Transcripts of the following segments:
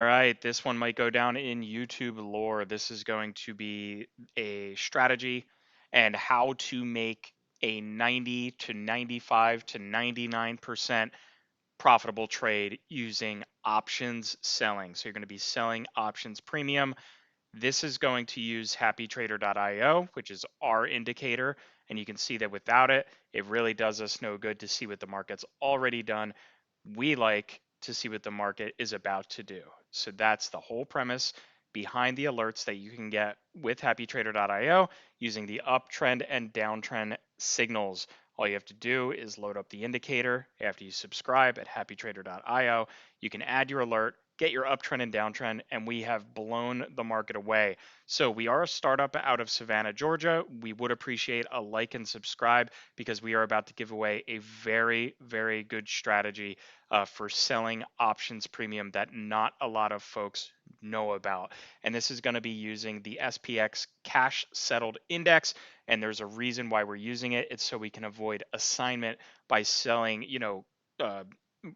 All right, this one might go down in YouTube lore. This is going to be a strategy and how to make a 90 to 95 to 99% profitable trade using options selling. So you're going to be selling options premium. This is going to use happytrader.io, which is our indicator. And you can see that without it, it really does us no good to see what the market's already done. We like to see what the market is about to do. So that's the whole premise behind the alerts that you can get with happytrader.io using the uptrend and downtrend signals. All you have to do is load up the indicator after you subscribe at happytrader.io. You can add your alert, get your uptrend and downtrend, and we have blown the market away. So we are a startup out of Savannah, Georgia. We would appreciate a like and subscribe because we are about to give away a very, very good strategy for selling options premium that not a lot of folks know about. And this is going to be using the SPX cash settled index. And there's a reason why we're using it. It's so we can avoid assignment by selling,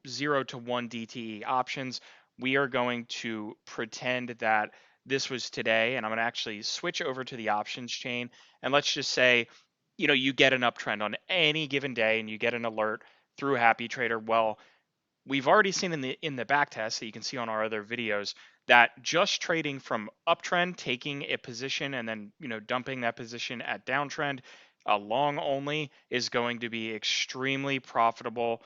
0 to 1 DTE options. We are going to pretend that this was today, and I'm going to actually switch over to the options chain. And let's just say, you get an uptrend on any given day and you get an alert through Happy Trader. Well, we've already seen in the back test that you can see on our other videos that just trading from uptrend, taking a position and then dumping that position at downtrend, long only is going to be extremely profitable,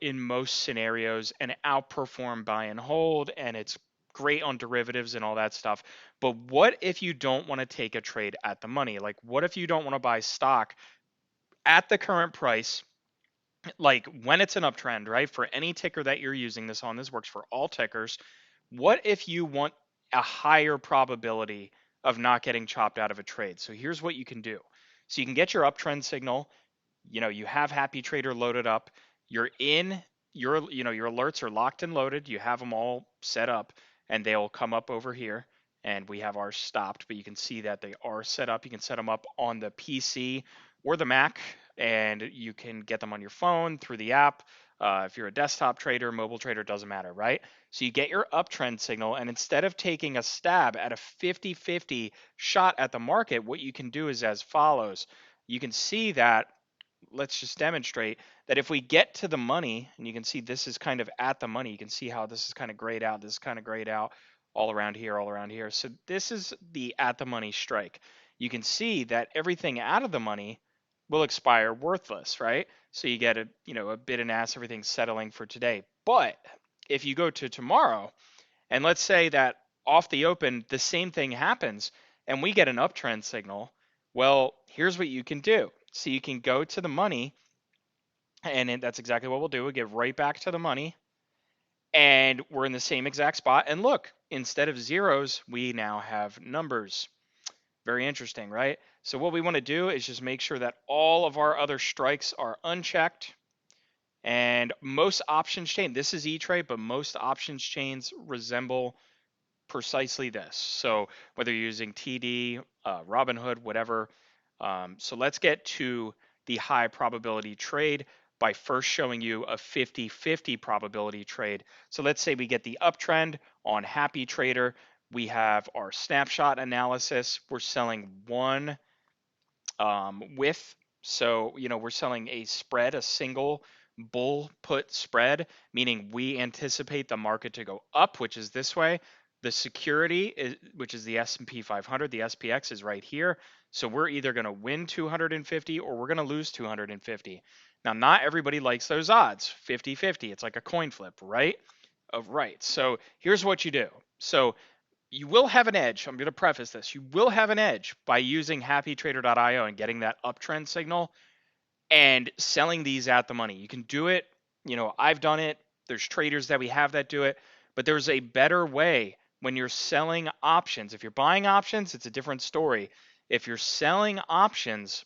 in most scenarios and outperform buy and hold, and it's great on derivatives and all that stuff. But what if you don't want to take a trade at the money? Like, what if you don't want to buy stock at the current price? Like when it's an uptrend, right? For any ticker that you're using this on, this works for all tickers. What if you want a higher probability of not getting chopped out of a trade? So here's what you can do. So you can get your uptrend signal. You have Happy Trader loaded up. You're in your alerts are locked and loaded. You have them all set up and they'll come up over here. And we have ours stopped, but you can see that they are set up. You can set them up on the PC or the Mac, and you can get them on your phone through the app. If you're a desktop trader, mobile trader, doesn't matter, right? So you get your uptrend signal, and instead of taking a stab at a 50-50 shot at the market, what you can do is as follows. You can see that, let's just demonstrate that if we get to the money, and you can see this is kind of at the money, you can see how this is kind of grayed out, this is kind of grayed out, all around here, all around here. So this is the at the money strike. You can see that everything out of the money will expire worthless, right? So you get a bid and ask, everything settling for today. But if you go to tomorrow, and let's say that off the open, the same thing happens and we get an uptrend signal, well, here's what you can do. So you can go to the money, and that's exactly what we'll do. We'll get right back to the money, and we're in the same exact spot. And look, instead of zeros, we now have numbers. Very interesting, right? So what we want to do is just make sure that all of our other strikes are unchecked. And most options chain, this is E-Trade, but most options chains resemble precisely this. So whether you're using TD, Robinhood, whatever. So let's get to the high probability trade by first showing you a 50-50 probability trade. So let's say we get the uptrend on Happy Trader. We have our snapshot analysis. We're selling one with, so, we're selling a spread, a single bull put spread, meaning we anticipate the market to go up, which is this way. The security, which is the S&P 500, the SPX is right here. So we're either going to win 250 or we're going to lose 250. Now, not everybody likes those odds, 50-50. It's like a coin flip, right? Right. So here's what you do. So you will have an edge. I'm going to preface this. You will have an edge by using happytrader.io and getting that uptrend signal and selling these at the money. You can do it. I've done it. There's traders that we have that do it, but there's a better way when you're selling options. If you're buying options, it's a different story. If you're selling options,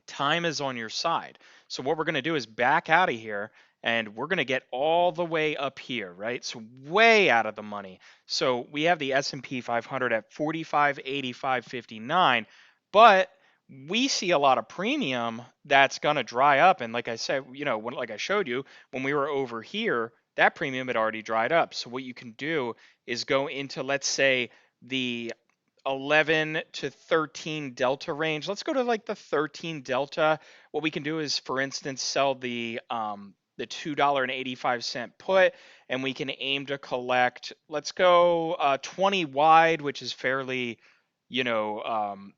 time is on your side. So what we're going to do is back out of here and we're going to get all the way up here, right? So way out of the money. So we have the S&P 500 at 45.85.59, but we see a lot of premium that's going to dry up. And like I said, like I showed you, when we were over here, that premium had already dried up. So what you can do is go into, let's say, the 11 to 13 delta range. Let's go to like the 13 delta. What we can do is, for instance, sell the $2.85 put, and we can aim to collect, let's go 20 wide, which is fairly,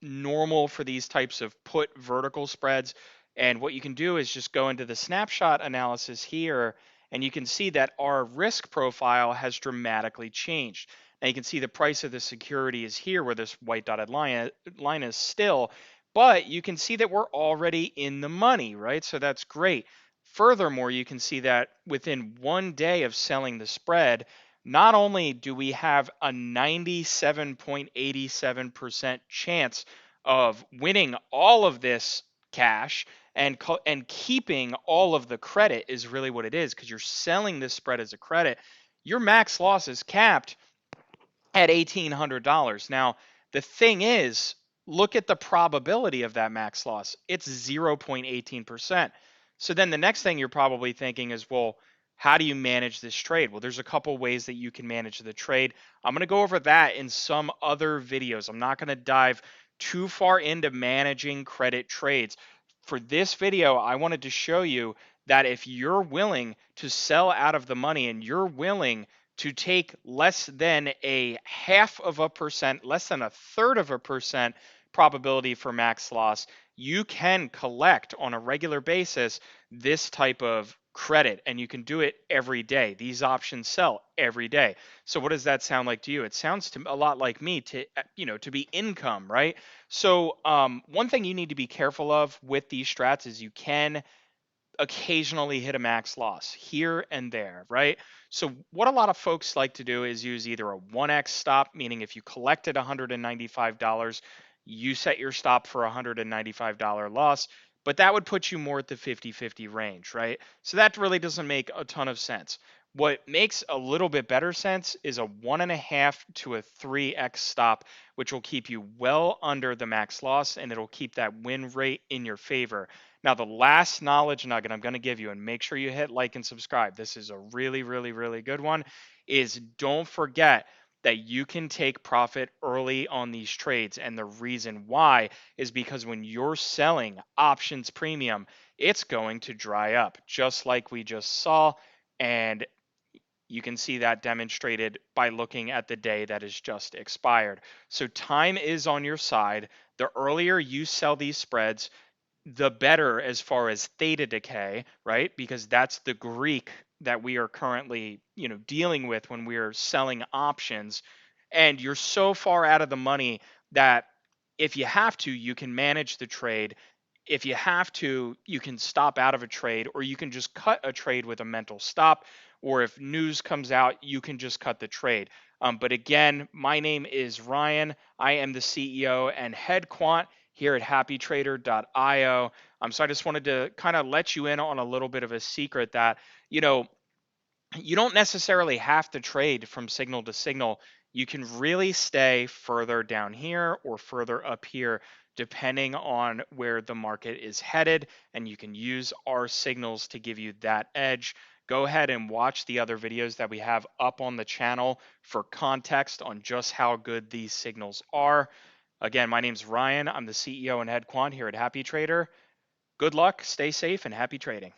normal for these types of put vertical spreads. And what you can do is just go into the snapshot analysis here, and you can see that our risk profile has dramatically changed. Now you can see the price of the security is here where this white dotted line is still, but you can see that we're already in the money, right? So that's great. Furthermore, you can see that within 1 day of selling the spread, not only do we have a 97.87% chance of winning all of this cash and keeping all of the credit is really what it is, because you're selling this spread as a credit. Your max loss is capped at $1,800. Now, the thing is, look at the probability of that max loss. It's 0.18%. So then the next thing you're probably thinking is, well, how do you manage this trade? Well, there's a couple ways that you can manage the trade. I'm going to go over that in some other videos. I'm not going to dive too far into managing credit trades. For this video, I wanted to show you that if you're willing to sell out of the money and you're willing to take less than a half of a percent, less than a third of a percent probability for max loss, you can collect on a regular basis this type of credit, and you can do it every day. These options sell every day. So what does that sound like to you? It sounds to a lot like me to be income, right? So one thing you need to be careful of with these strats is you can occasionally hit a max loss here and there, right? So what a lot of folks like to do is use either a 1x stop, meaning if you collected $195, you set your stop for a $195 loss, but that would put you more at the 50-50 range, right? So that really doesn't make a ton of sense. What makes a little bit better sense is a 1.5 to a 3x stop, which will keep you well under the max loss, and it'll keep that win rate in your favor. Now, the last knowledge nugget I'm going to give you, and make sure you hit like and subscribe, this is a really, really, really good one, is don't forget that you can take profit early on these trades. And the reason why is because when you're selling options premium, it's going to dry up, just like we just saw. And you can see that demonstrated by looking at the day that has just expired. So time is on your side. The earlier you sell these spreads, the better as far as theta decay, right? Because that's the Greek that we are currently, dealing with when we are selling options. And you're so far out of the money that if you have to, you can manage the trade. If you have to, you can stop out of a trade, or you can just cut a trade with a mental stop. Or if news comes out, you can just cut the trade. But again, my name is Ryan. I am the CEO and head quant here at happytrader.io. So I just wanted to kind of let you in on a little bit of a secret that, you don't necessarily have to trade from signal to signal. You can really stay further down here or further up here, depending on where the market is headed, and you can use our signals to give you that edge. Go ahead and watch the other videos that we have up on the channel for context on just how good these signals are. Again, my name's Ryan. I'm the CEO and head quant here at Happy Trader. Good luck, stay safe, and happy trading.